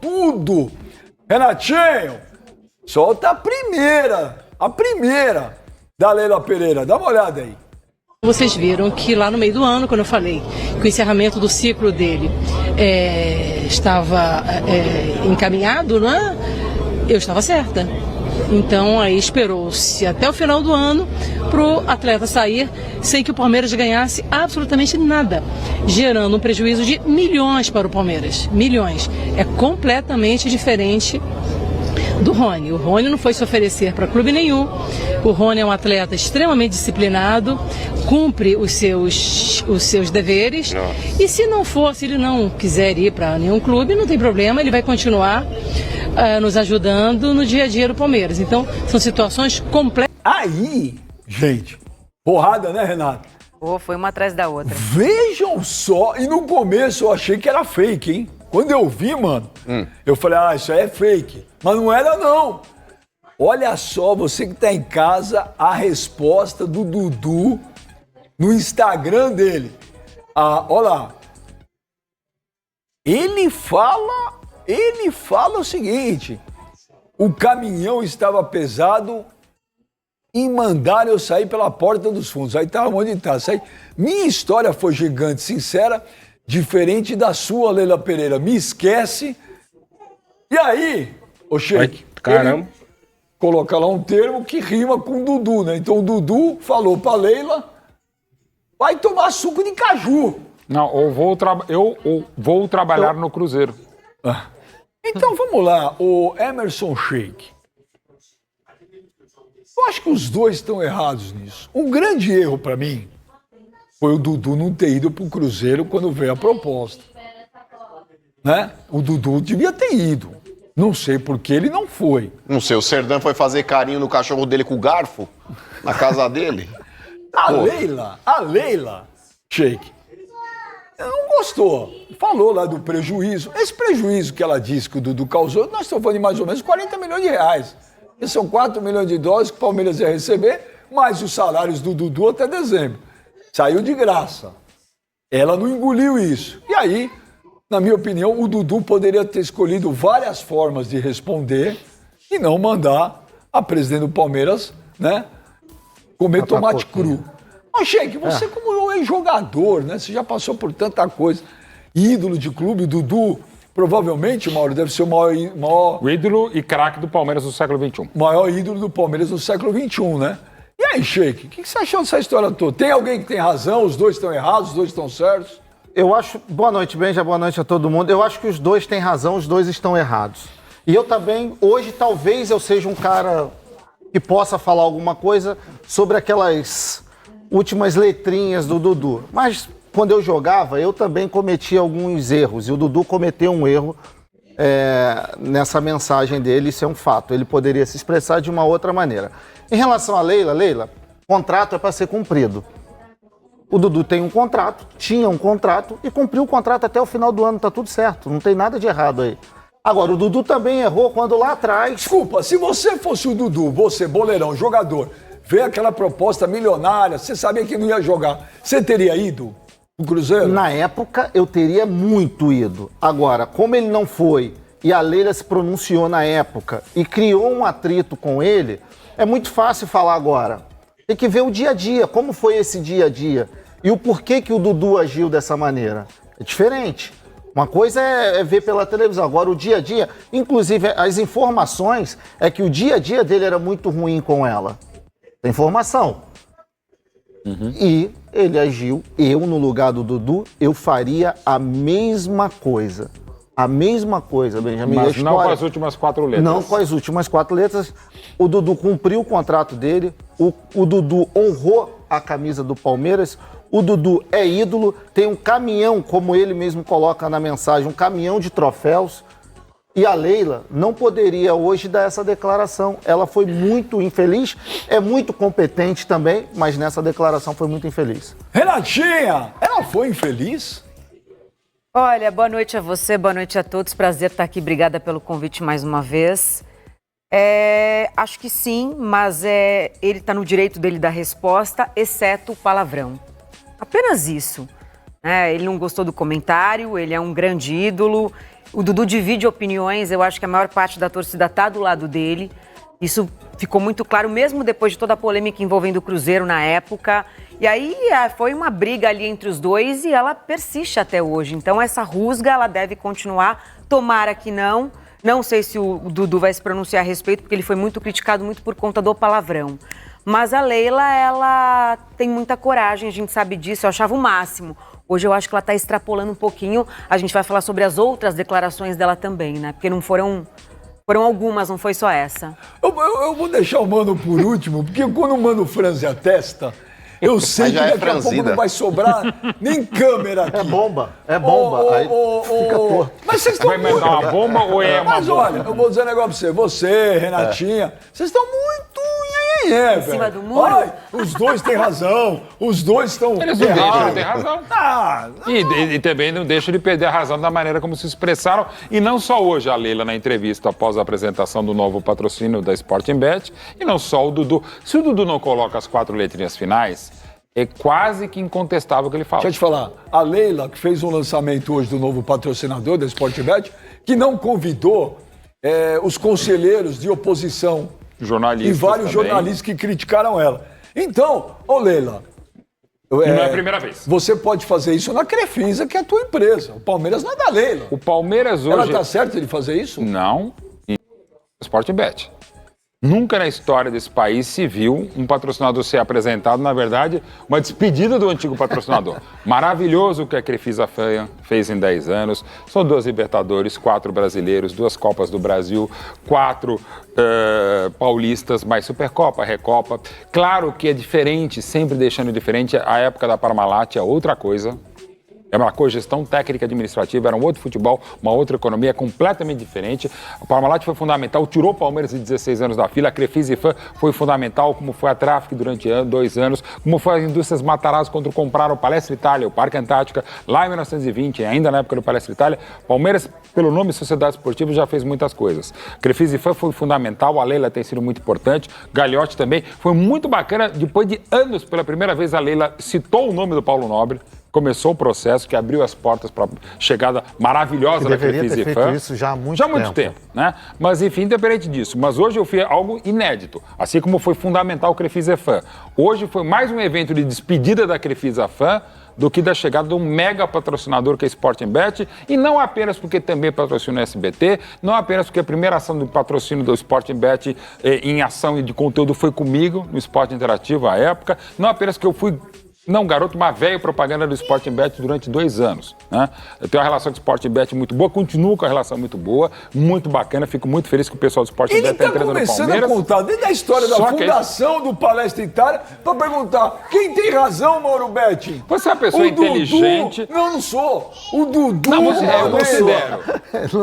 tudo. Renatinho, solta a primeira da Leila Pereira. Dá uma olhada aí. Vocês viram que lá no meio do ano, quando eu falei que o encerramento do ciclo dele estava encaminhado, né? Eu estava certa. Então aí esperou-se até o final do ano para o atleta sair sem que o Palmeiras ganhasse absolutamente nada, gerando um prejuízo de milhões para o Palmeiras. Milhões. É completamente diferente do Rony. O Rony não foi se oferecer para clube nenhum. O Rony é um atleta extremamente disciplinado, cumpre os seus deveres. E se ele não quiser ir para nenhum clube, não tem problema, ele vai continuar nos ajudando no dia a dia do Palmeiras. Então, são situações completas. Aí, gente, porrada, né, Renato? Foi uma atrás da outra. Vejam só, e no começo eu achei que era fake, hein? Quando eu vi, mano, eu falei, isso aí é fake. Mas não era, não. Olha só, você que tá em casa, a resposta do Dudu no Instagram dele. Olha lá. Ele fala o seguinte: o caminhão estava pesado e mandaram eu sair pela porta dos fundos. Aí tava onde tá. Minha história foi gigante, sincera, diferente da sua, Leila Pereira. Me esquece. E aí, ô Sheik, caramba, coloca lá um termo que rima com o Dudu, né? Então o Dudu falou pra Leila, vai tomar suco de caju. Não, eu vou trabalhar no Cruzeiro. Então vamos lá, o Emerson Sheik. Eu acho que os dois estão errados nisso. Um grande erro pra mim foi o Dudu não ter ido pro Cruzeiro quando veio a proposta. Né? O Dudu devia ter ido. Não sei por que ele não foi. Não sei, o Serdão foi fazer carinho no cachorro dele com o garfo? Na casa dele? A Leila, Sheik, não gostou. Falou lá do prejuízo. Esse prejuízo que ela disse que o Dudu causou, nós estamos falando de mais ou menos 40 milhões de reais. Que são 4 milhões de dólares que o Palmeiras ia receber, mais os salários do Dudu até dezembro. Saiu de graça. Ela não engoliu isso. E aí, na minha opinião, o Dudu poderia ter escolhido várias formas de responder e não mandar a presidente do Palmeiras, né, comer tomate cru. Mas, Sheik, você como ex-jogador, né, você já passou por tanta coisa, ídolo de clube, o Dudu, provavelmente, Mauro, deve ser o maior... O ídolo e craque do Palmeiras do século XXI. Maior ídolo do Palmeiras do século XXI, né? E aí, Sheik, o que você achou dessa história toda? Tem alguém que tem razão, os dois estão errados, os dois estão certos? Eu acho... Boa noite, Benja, boa noite a todo mundo. Eu acho que os dois têm razão, os dois estão errados. E eu também, hoje, talvez eu seja um cara que possa falar alguma coisa sobre aquelas últimas letrinhas do Dudu. Mas quando eu jogava, eu também cometia alguns erros. E o Dudu cometeu um erro nessa mensagem dele, isso é um fato. Ele poderia se expressar de uma outra maneira. Em relação a Leila, contrato é para ser cumprido. O Dudu tem um contrato, tinha um contrato e cumpriu o contrato até o final do ano, tá tudo certo, não tem nada de errado aí. Agora, o Dudu também errou quando lá atrás... Desculpa, se você fosse o Dudu, você, boleirão, jogador, vê aquela proposta milionária, você sabia que não ia jogar, você teria ido no Cruzeiro? Na época, eu teria muito ido. Agora, como ele não foi e a Leila se pronunciou na época e criou um atrito com ele, é muito fácil falar agora. Tem que ver o dia a dia, como foi esse dia a dia e o porquê que o Dudu agiu dessa maneira. É diferente. Uma coisa é ver pela televisão, agora o dia a dia, inclusive as informações, é que o dia a dia dele era muito ruim com ela. Tem informação. E ele agiu, eu no lugar do Dudu, eu faria a mesma coisa. A mesma coisa, Benjamin. Mas não com as últimas 4 letras. Não com as últimas 4 letras. O Dudu cumpriu o contrato dele, o Dudu honrou a camisa do Palmeiras, o Dudu é ídolo, tem um caminhão, como ele mesmo coloca na mensagem, um caminhão de troféus. E a Leila não poderia hoje dar essa declaração. Ela foi muito infeliz, é muito competente também, mas nessa declaração foi muito infeliz. Renatinha, ela foi infeliz? Olha, boa noite a você, boa noite a todos. Prazer estar aqui, obrigada pelo convite mais uma vez. Acho que sim, mas ele está no direito dele da resposta, exceto o palavrão. Apenas isso. Ele não gostou do comentário, ele é um grande ídolo, O Dudu divide opiniões, eu acho que a maior parte da torcida está do lado dele. Isso ficou muito claro, mesmo depois de toda a polêmica envolvendo o Cruzeiro na época. E aí foi uma briga ali entre os dois e ela persiste até hoje. Então essa rusga, ela deve continuar. Tomara que não. Não sei se o Dudu vai se pronunciar a respeito, porque ele foi muito criticado muito por conta do palavrão. Mas a Leila, ela tem muita coragem, a gente sabe disso, eu achava o máximo. Hoje eu acho que ela está extrapolando um pouquinho. A gente vai falar sobre as outras declarações dela também, né? Porque não foram algumas, não foi só essa. Eu vou deixar o Mano por último, porque quando o Mano franze a testa, eu sei que daqui a pouco não vai sobrar nem câmera aqui. É bomba. Aí fica torto. Mas vocês estão Vai mandar uma bomba ou é uma Mas bomba? olha, eu vou dizer um negócio pra você. Você, Renatinha, vocês estão muito velho. Em cima do muro? Ai, os dois têm razão. Os dois estão Eles não deixam de errados. ter razão. Ah, E também não deixa de perder a razão da maneira como se expressaram. E não só hoje a Leila na entrevista após a apresentação do novo patrocínio da Sporting Bet, e não só o Dudu. Se o Dudu não coloca as 4 letrinhas finais, é quase que incontestável o que ele fala. deixa eu te falar. A Leila, que fez um lançamento hoje do novo patrocinador da Sportbet, que não convidou os conselheiros de oposição Jornalistas e vários também. jornalistas que criticaram ela. Então, ô Leila, Não é a primeira vez. você pode fazer isso na Crefisa, que é a tua empresa. O Palmeiras não é da Leila. O Palmeiras hoje... Ela tá certa de fazer isso? Não. Sporting Bet. Nunca na história desse país se viu um patrocinador ser apresentado, na verdade, uma despedida do antigo patrocinador. Maravilhoso o que a Crefisa fez em 10 anos. São 2 Libertadores, 4 brasileiros, 2 Copas do Brasil, 4 paulistas, mais Supercopa, Recopa. Claro que é diferente, sempre deixando diferente. A época da Parmalat é outra coisa. É uma cogestão técnica administrativa, era um outro futebol, uma outra economia completamente diferente. A Parmalat foi fundamental, tirou o Palmeiras de 16 anos da fila. A Crefisa foi fundamental, como foi a Traffic durante 2 anos, como foi as indústrias Matarazzo quando compraram o Palestra Itália, o Parque Antártica, lá em 1920, ainda na época do Palestra Itália. Palmeiras, pelo nome Sociedade Esportiva, já fez muitas coisas. A Crefisa foi fundamental, a Leila tem sido muito importante, Gagliotti também. Foi muito bacana, depois de anos, pela primeira vez a Leila citou o nome do Paulo Nobre. Começou o processo que abriu as portas para a chegada maravilhosa da deveria Crefisa ter feito isso já há muito tempo, né? Mas enfim, independente disso. Mas hoje eu fiz algo inédito, assim como foi fundamental o Crefisa Fan. Hoje foi mais um evento de despedida da Crefisa Fan do que da chegada de um mega patrocinador que é a Sporting Bet, e não apenas porque também patrocina o SBT, não apenas porque a primeira ação do patrocínio do Sporting Bet em ação e de conteúdo foi comigo, no Esporte Interativo à época, não apenas que eu fui garoto, mas velho propaganda do Sporting Bet durante 2 anos, né? Eu tenho uma relação com o Sporting Bet muito boa, continuo com a relação muito boa, muito bacana, fico muito feliz que o pessoal do Sporting Bet está entrando no Palmeiras. Ele está começando a contar desde a história da Só que fundação do Palestra Itália para perguntar quem tem razão, Mauro Betti? Você é uma pessoa inteligente. Não, não sou. O Dudu. Não, você, eu não considero.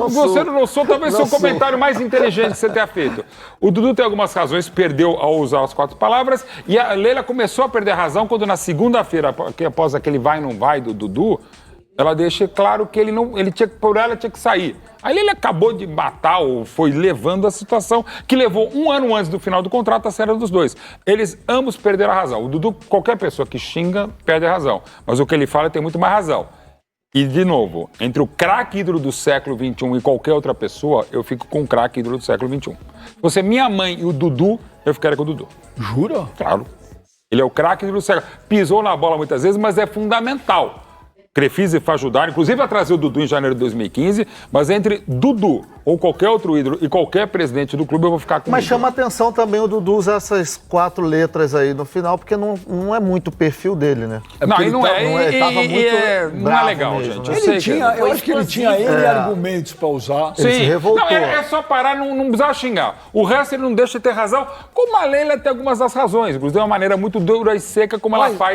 Você não sou, talvez Não seu sou. comentário mais inteligente que você tenha feito. O Dudu tem algumas razões, perdeu ao usar as 4 palavras, e a Leila começou a perder a razão quando na segunda-feira, após aquele vai não vai do Dudu, ela deixa claro que por ela tinha que sair. Aí ele acabou de matar ou foi levando a situação que levou 1 ano antes do final do contrato a saída dos dois. Eles ambos perderam a razão. O Dudu, qualquer pessoa que xinga, perde a razão. Mas o que ele fala tem muito mais razão. E, de novo, entre o craque ídolo do século XXI e qualquer outra pessoa, eu fico com o craque ídolo do século XXI. Se fosse minha mãe e o Dudu, eu ficaria com o Dudu. Jura? Claro. Ele é o craque ídolo do século. Pisou na bola muitas vezes, mas é fundamental. Crefisa foi ajudar, inclusive a trazer o Dudu em janeiro de 2015, mas entre Dudu ou qualquer outro ídolo e qualquer presidente do clube, eu vou ficar com o Mas Dudu. chama atenção também o Dudu usar essas 4 letras aí no final, porque não é muito o perfil dele, né? Não, e não Não é bravo legal, mesmo, gente. né? Eu sei que Eu acho que ele tinha argumentos para usar. Ele se revoltou. Não, é só parar, não precisava xingar. O resto ele não deixa de ter razão, como a Leila tem algumas das razões, inclusive de uma maneira muito dura e seca como ela faz